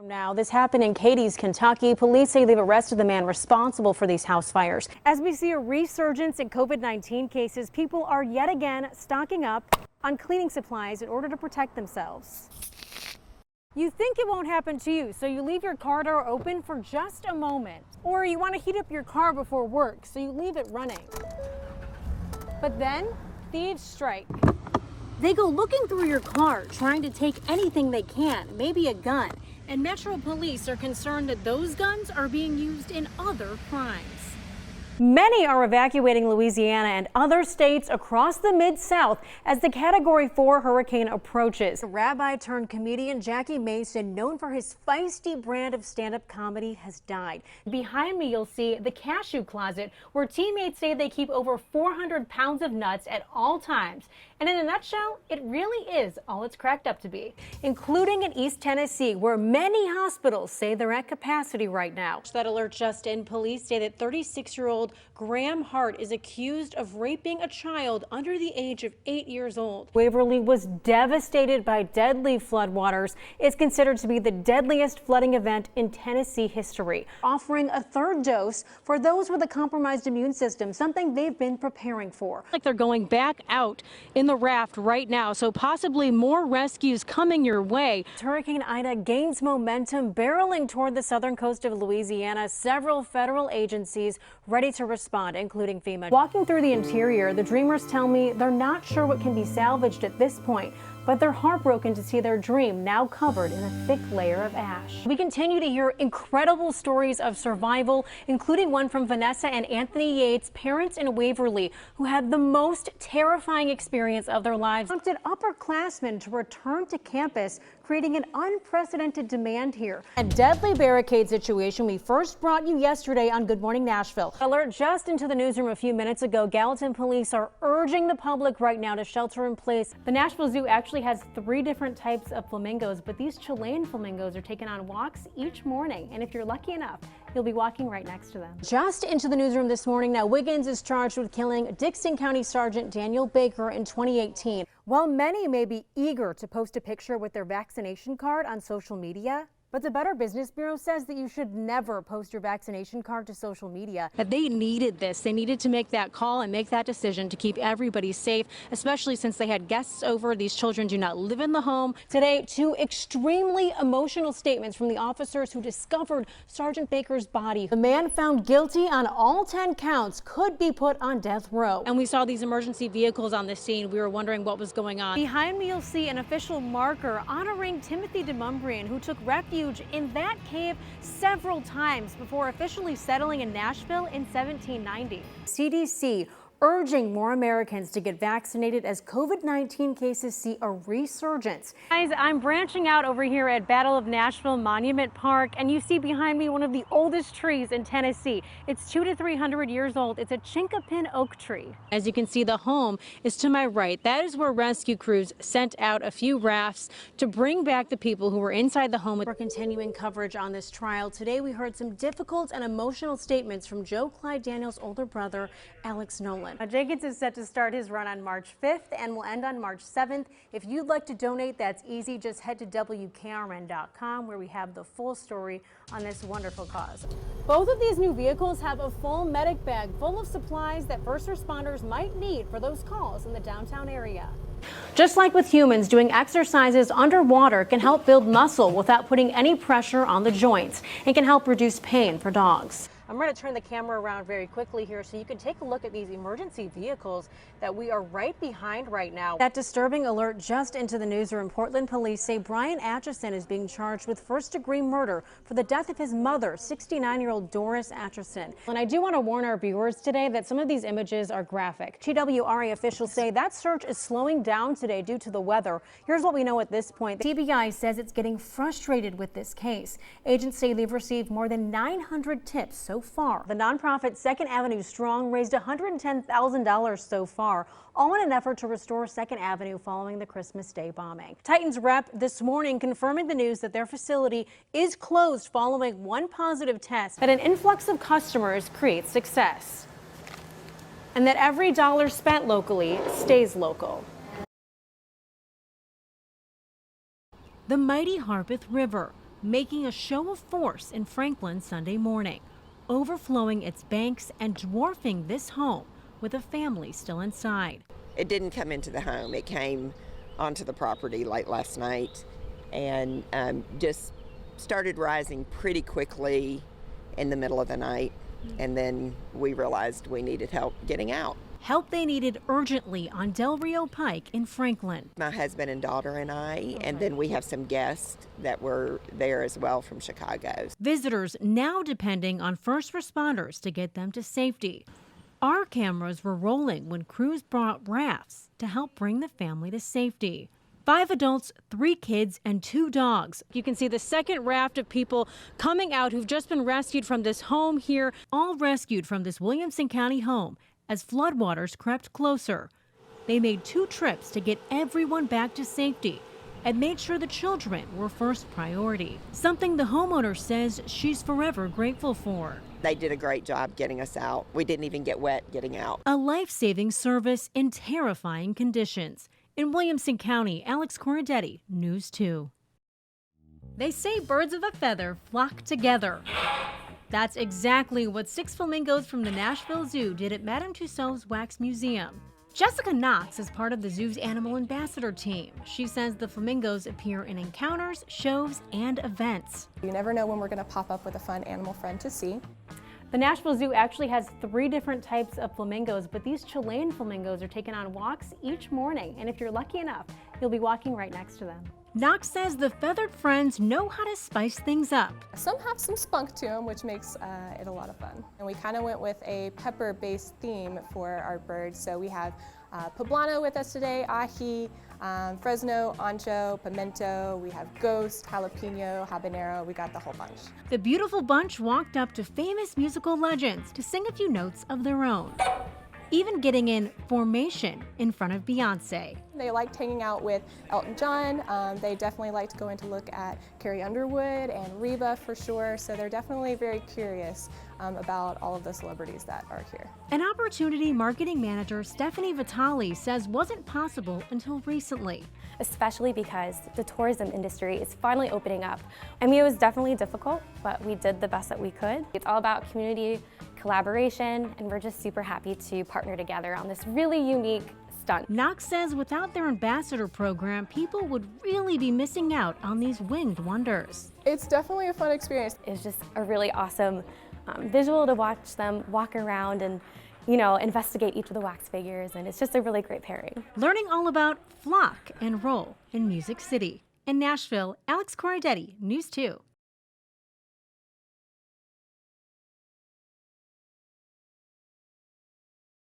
Now, this happened in Cadiz, Kentucky. Police say they've arrested the man responsible for these house fires. As we see a resurgence in COVID-19 cases, people are yet again stocking up on cleaning supplies in order to protect themselves. You think it won't happen to you, so you leave your car door open for just a moment. Or you want to heat up your car before work, so you leave it running. But then, thieves strike. They go looking through your car, trying to take anything they can, maybe a gun. And Metro Police are concerned that those guns are being used in other crimes. Many are evacuating Louisiana and other states across the Mid-South as the Category 4 hurricane approaches. Rabbi turned comedian Jackie Mason, known for his feisty brand of stand-up comedy, has died. Behind me, you'll see the cashew closet, where teammates say they keep over 400 pounds of nuts at all times. And in a nutshell, it really is all it's cracked up to be, including in East Tennessee, where many hospitals say they're at capacity right now. That alert just in. Police say that 36-year-old Graham Hart is accused of raping a child under the age of 8 years old. Waverly was devastated by deadly floodwaters. It's considered to be the deadliest flooding event in Tennessee history, offering a third dose for those with a compromised immune system, something they've been preparing for. Like they're going back out in the raft right now, so possibly more rescues coming your way. Hurricane Ida gains momentum, barreling toward the southern coast of Louisiana. Several federal agencies ready to respond, including FEMA. Walking through the interior, the Dreamers tell me they're not sure what can be salvaged at this point, but they're heartbroken to see their dream now covered in a thick layer of ash. We continue to hear incredible stories of survival, including one from Vanessa and Anthony Yates, parents in Waverly, who had the most terrifying experience of their lives. Prompted upperclassmen to return to campus, creating an unprecedented demand here. A deadly barricade situation we first brought you yesterday on Good Morning Nashville. Alert just into the newsroom a few minutes ago. Gallatin police are urging the public right now to shelter in place. The Nashville Zoo actually has 3 different types of flamingos, but these Chilean flamingos are taking on walks each morning. And if you're lucky enough, you'll be walking right next to them. Just into the newsroom this morning now, Wiggins is charged with killing Dixon County Sergeant Daniel Baker in 2018. While many may be eager to post a picture with their vaccination card on social media, but the Better Business Bureau says that you should never post your vaccination card to social media. That they needed this. They needed to make that call and make that decision to keep everybody safe, especially since they had guests over. These children do not live in the home. Today, 2 extremely emotional statements from the officers who discovered Sergeant Baker's body. The man found guilty on all 10 counts could be put on death row. And we saw these emergency vehicles on the scene. We were wondering what was going on. Behind me, you'll see an official marker honoring Timothy DeMumbrian, who took refuge in that cave several times before officially settling in Nashville in 1790. CDC urging more Americans to get vaccinated as COVID-19 cases see a resurgence. Guys, I'm branching out over here at Battle of Nashville Monument Park, and you see behind me one of the oldest trees in Tennessee. It's 200 to 300 years old. It's a chinkapin oak tree. As you can see, the home is to my right. That is where rescue crews sent out a few rafts to bring back the people who were inside the home. We're continuing coverage on this trial. Today, we heard some difficult and emotional statements from Joe Clyde Daniels' older brother, Alex Nolan. Jenkins is set to start his run on March 5th and will end on March 7th. If you'd like to donate, that's easy. Just head to WKRN.com, where we have the full story on this wonderful cause. Both of these new vehicles have a full medic bag full of supplies that first responders might need for those calls in the downtown area. Just like with humans, doing exercises underwater can help build muscle without putting any pressure on the joints. It can help reduce pain for dogs. I'm going to turn the camera around very quickly here so you can take a look at these emergency vehicles that we are right behind right now. That disturbing alert just into the newsroom. Portland police say Brian Atchison is being charged with first-degree murder for the death of his mother, 69-year-old Doris Atchison. And I do want to warn our viewers today that some of these images are graphic. TWRA officials say that search is slowing down today due to the weather. Here's what we know at this point. TBI says it's getting frustrated with this case. Agents say they've received more than 900 tips so far. The nonprofit Second Avenue Strong raised $110,000 so far, all in an effort to restore Second Avenue following the Christmas Day bombing. Titans rep this morning confirming the news that their facility is closed following one positive test, that an influx of customers creates success, and that every dollar spent locally stays local. The mighty Harpeth River, making a show of force in Franklin Sunday morning, overflowing its banks and dwarfing this home with a family still inside. It didn't come into the home. It came onto the property late last night and just started rising pretty quickly in the middle of the night. And then we realized we needed help getting out. Help they needed urgently on Del Rio Pike in Franklin. My husband and daughter and I, and then we have some guests that were there as well from Chicago. Visitors now depending on first responders to get them to safety. Our cameras were rolling when crews brought rafts to help bring the family to safety. 5 adults, 3 kids, and 2 dogs. You can see the second raft of people coming out who've just been rescued from this home here, all rescued from this Williamson County home as floodwaters crept closer. They made 2 trips to get everyone back to safety and made sure the children were first priority, something the homeowner says she's forever grateful for. They did a great job getting us out. We didn't even get wet getting out. A life-saving service in terrifying conditions. In Williamson County, Alex Corradetti, News 2. They say birds of a feather flock together. That's exactly what 6 flamingos from the Nashville Zoo did at Madame Tussauds Wax Museum. Jessica Knox is part of the zoo's animal ambassador team. She says the flamingos appear in encounters, shows, and events. You never know when we're going to pop up with a fun animal friend to see. The Nashville Zoo actually has 3 different types of flamingos, but these Chilean flamingos are taken on walks each morning, and if you're lucky enough, you'll be walking right next to them. Knox says the feathered friends know how to spice things up. Some have some spunk to them, which makes it a lot of fun. And we kind of went with a pepper-based theme for our birds. So we have poblano with us today, ají, Fresno, ancho, pimento. We have ghost, jalapeno, habanero. We got the whole bunch. The beautiful bunch walked up to famous musical legends to sing a few notes of their own, even getting in formation in front of Beyonce. They liked hanging out with Elton John. They definitely like to go in to look at Carrie Underwood and Reba for sure. So they're definitely very curious about all of the celebrities that are here. An opportunity marketing manager, Stephanie Vitale, says wasn't possible until recently. Especially because the tourism industry is finally opening up. I mean, it was definitely difficult, but we did the best that we could. It's all about community collaboration, and we're just super happy to partner together on this really unique stunt. Knox says without their ambassador program, people would really be missing out on these winged wonders. It's definitely a fun experience. It's just a really awesome visual to watch them walk around and, you know, investigate each of the wax figures, and it's just a really great pairing. Learning all about flock and roll in Music City. In Nashville, Alex Corradetti, News 2.